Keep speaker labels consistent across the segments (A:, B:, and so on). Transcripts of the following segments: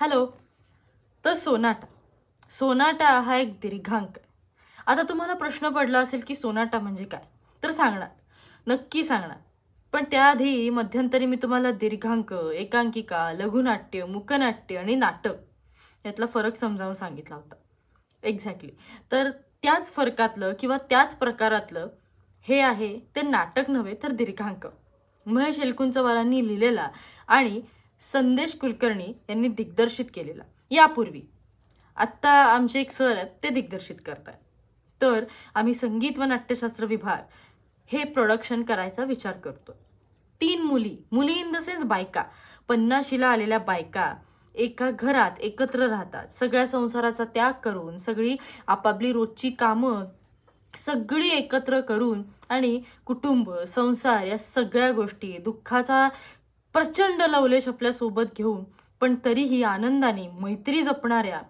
A: Hello. तर Sonata Sonata हा एक दीर्घांक आहे. आता तुम्हाला प्रश्न पडला असेल की सोनाटा म्हणजे काय, तर सांगणार, नक्की सांगणार. पण त्याआधी मध्यंतरी मी तुम्हाला दीर्घांक, एकांकिका, लघुनाट्य, मुकनाट्य आणि नाटक यातला फरक समजावून सांगितला होता. एक्झॅक्टली. तर त्याच फरकातलं किंवा त्याच प्रकारातलं हे आहे ते नाटक नव्हे तर दीर्घांक. महेश एलकुंचवारांनी लिहिलेला आणि संदेश कुलकर्णी यांनी दिग्दर्शित केलेला. यापूर्वी आत्ता आमचे एक सर आहेत ते दिग्दर्शित करतात. तर आम्ही संगीत व नाट्यशास्त्र विभाग हे प्रोडक्शन करायचा विचार करतो. 3 मुली इन द सेन्स बायका, 50शीला आलेल्या बायका एका घरात एकत्र राहतात. सगळ्या संसाराचा त्याग करून, सगळी आपापली रोजची कामं सगळी एकत्र करून आणि कुटुंब, संसार या सगळ्या गोष्टी, दुःखाचा प्रचंड लवलेश आपल्यासोबत घेऊन पण तरीही आनंदाने मैत्री जपणाऱ्या,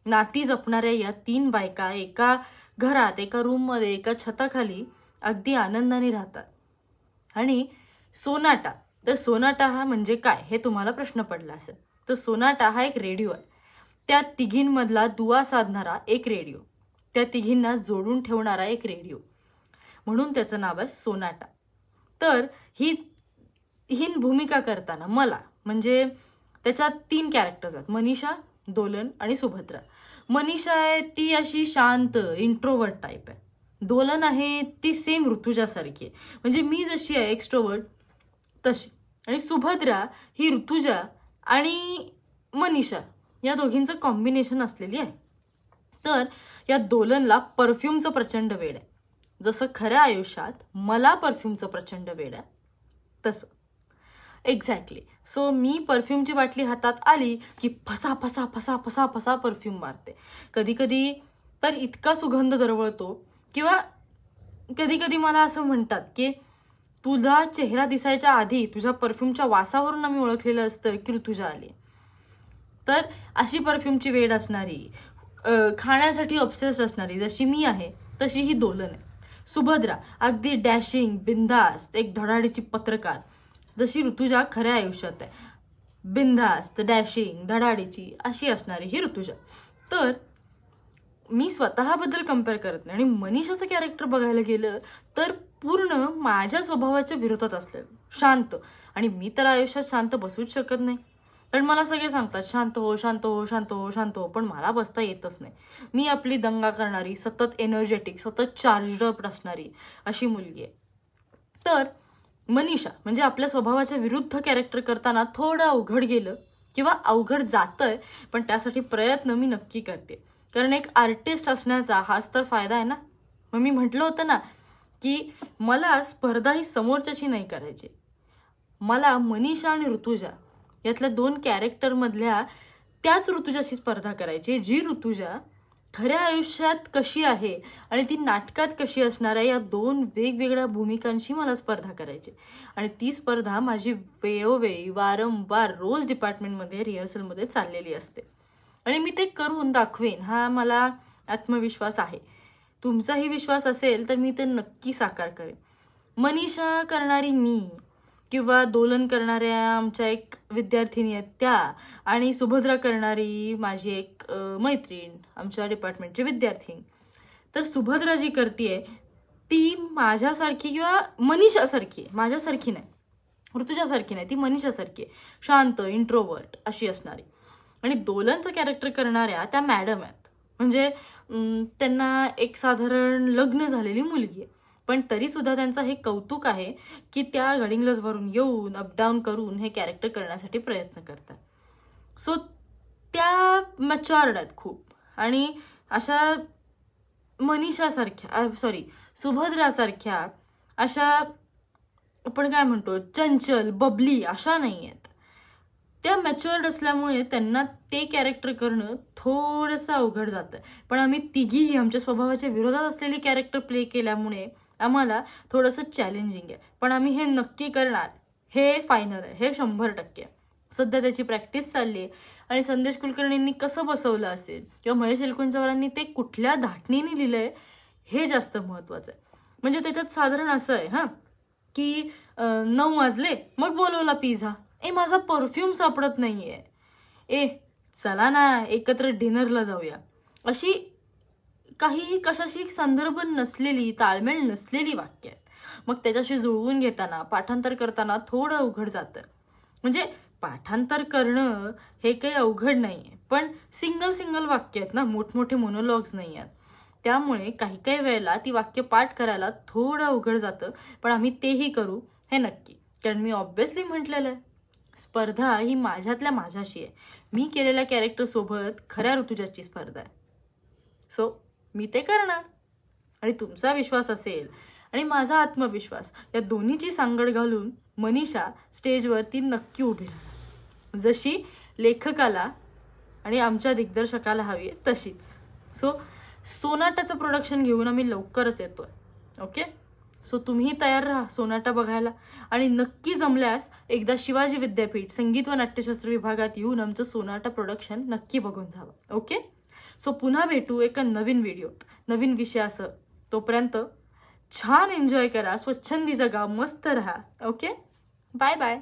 A: नाती जपणाऱ्या या 3 बायका एका घरात, एका रूममध्ये, एका छताखाली अगदी आनंदाने राहतात. आणि सोनाटा, तर सोनाटा हा म्हणजे काय हे तुम्हाला प्रश्न पडला असेल. तर सोनाटा हा एक रेडिओ आहे. त्या तिघींमधला दुवा साधणारा एक रेडिओ, त्या तिघींना जोडून ठेवणारा एक रेडिओ, म्हणून त्याचं नाव आहे सोनाटा. तर ही भूमिका करताना मला म्हणजे त्याच्यात 3 कॅरेक्टर्स आहेत, मनीषा, दोलन आणि सुभद्रा. मनीषा आहे ती अशी शांत इंट्रोवर्ट टाईप आहे. दोलन आहे ती सेम ऋतुजासारखी आहे, म्हणजे मी जशी आहे एक्स्ट्रोवर्ट तशी. आणि सुभद्रा ही ऋतुजा आणि मनीषा या दोघींचं कॉम्बिनेशन असलेली आहे. तर या दोलनला परफ्यूमचं प्रचंड वेड आहे. जसं खऱ्या आयुष्यात मला परफ्यूमचं प्रचंड वेड आहे तसं. एक्झॅक्टली. सो मी परफ्यूमची बाटली हातात आली की फसा फसा फसा फसा फसा परफ्यूम मारते. कधी कधी तर इतका सुगंध दरवळतो, किंवा कधी कधी मला असं म्हणतात की तुझा चेहरा दिसायच्या आधी तुझ्या परफ्यूमच्या वासावरून आम्ही ओळखलेलं असतं की ऋतुजा आली. तर अशी परफ्यूमची वेड असणारी, खाण्यासाठी ऑब्सेस असणारी जशी मी आहे तशी ही दोलन आहे. सुभद्रा अगदी डॅशिंग, बिंदास्त, एक धडाडीची पत्रकार जशी ऋतुजा खऱ्या आयुष्यात आहे. बिंदास्त, डॅशिंग, धडाडीची अशी असणारी ही ऋतुजा. तर मी स्वतःबद्दल कम्पेअर करत नाही. आणि मनीषाचं कॅरेक्टर बघायला गेलं तर पूर्ण माझ्या स्वभावाच्या विरोधात असलेलं, शांत. आणि मी तर आयुष्यात शांत बसूच शकत नाही. कारण मला सगळे सांगतात शांत हो, शांत हो, शांत हो, शांत हो, पण मला बसता येतच नाही. मी आपली दंगा करणारी, सतत एनर्जेटिक, सतत चार्जड अप असणारी अशी मुलगी आहे. तर मनीषा म्हणजे आपल्या स्वभावाच्या विरुद्ध कॅरेक्टर करताना थोडं अवघड गेलं किंवा अवघड जातंय, पण त्यासाठी प्रयत्न मी नक्की करते. कारण एक आर्टिस्ट असण्याचा हाच तर फायदा आहे ना. मग मी म्हटलं होतं ना की मला स्पर्धा ही समोरच्याशी नाही करायची. मला मनीषा आणि ऋतुजा यातल्या 2 कॅरेक्टरमधल्या त्याच ऋतुजाशी स्पर्धा करायची, जी ऋतुजा खऱ्या आयुष्यात कशी आहे आणि ती नाटकात कशी असणार आहे, या 2 वेगवेगळ्या भूमिकांशी मला स्पर्धा करायची. आणि ती स्पर्धा माझी वेळोवेळी वारंवार रोज डिपार्टमेंटमध्ये रिहर्सलमध्ये चाललेली असते. आणि मी ते करून दाखवेन हा मला आत्मविश्वास आहे. तुमचाही विश्वास असेल तर मी ते नक्की साकार करेन. मनीषा करणारी मी, किंवा दोलन करणाऱ्या आमच्या एक विद्यार्थिनी आहेत त्या, आणि सुभद्रा करणारी माझी एक मैत्रीण, आमच्या डिपार्टमेंटची विद्यार्थी. तर सुभद्रा जी करते ती माझ्यासारखी किंवा मनीषासारखी आहे, माझ्यासारखी नाही, ऋतुजासारखी नाही, ती मनीषासारखी आहे, शांत इंट्रोवर्ट अशी असणारी. आणि दोलनचं कॅरेक्टर करणाऱ्या त्या मॅडम आहेत, म्हणजे त्यांना एक साधारण लग्न झालेली मुलगी आहे. पण तरीसुद्धा त्यांचं हे कौतुक आहे की त्या गडिंग्लजवरून येऊन अपडाऊन करून हे कॅरेक्टर करण्यासाठी प्रयत्न करतात. सो त्या मॅच्युअर्ड आहेत खूप. आणि अशा मनीषासारख्या, सुभद्रासारख्या अशा आपण काय म्हणतो चंचल, बबली अशा नाही आहेत. त्या मॅच्युअर्ड असल्यामुळे त्यांना ते कॅरेक्टर करणं थोडंसं अवघड जातं. पण आम्ही तिघीही आमच्या स्वभावाच्या विरोधात असलेली कॅरेक्टर प्ले केल्यामुळे आम्हाला थोडंसं चॅलेंजिंग आहे. पण आम्ही हे नक्की करणार, हे फायनल आहे, हे 100%. सध्या त्याची प्रॅक्टिस चालली आहे. आणि संदेश कुलकर्णींनी कसं बसवलं असेल किंवा महेश एलकुंचवारांनी ते कुठल्या धाटणीने लिहिलं आहे हे जास्त महत्त्वाचं आहे. म्हणजे त्याच्यात साधारण असं आहे की 9 वाजले मग बोलवला पिझ्झा, माझा परफ्यूम सापडत नाहीये, चला ना एकत्र डिनरला जाऊया, अशी काहीही कशाशी संदर्भ नसलेली, ताळमेळ नसलेली वाक्य आहेत. मग त्याच्याशी जुळवून घेताना, पाठांतर करताना थोडं अवघड जातं. म्हणजे पाठांतर करणं हे काही अवघड नाही आहे, पण सिंगल वाक्य आहेत ना, मोठमोठे मोनोलॉग्स नाही आहेत. त्यामुळे काही वेळेला ती वाक्य पाठ करायला थोडं अवघड जातं, पण आम्ही तेही करू हे नक्की. कारण मी ऑब्व्हियसली म्हटलेलं आहे, स्पर्धा ही माझ्यातल्या माझ्याशी आहे. मी केलेल्या कॅरेक्टरसोबत खऱ्या ऋतुजाची स्पर्धा आहे. सो मी ते करणार. आणि तुमचा विश्वास असेल आणि माझा आत्मविश्वास या दोन्हीची सांगड घालून मनीषा स्टेजवरती नक्की उभी राहणार, जशी लेखकाला आणि आमच्या दिग्दर्शकाला हवी आहे तशीच. सो सोनाटाचं प्रोडक्शन घेऊन आम्ही लवकरच येतोय. ओके, सो तुम्ही तयार राहा सोनाटा बघायला. आणि नक्की जमल्यास एकदा शिवाजी विद्यापीठ संगीत व नाट्यशास्त्र विभागात येऊन आमचं सोनाटा प्रोडक्शन नक्की बघून जावं. ओके, सो पुन्हा भेटू एका नवीन व्हिडिओत नवीन विषयासह. तोपर्यंत छान एन्जॉय करा, स्वच्छंदी जगा, मस्त राहा. Okay, bye bye.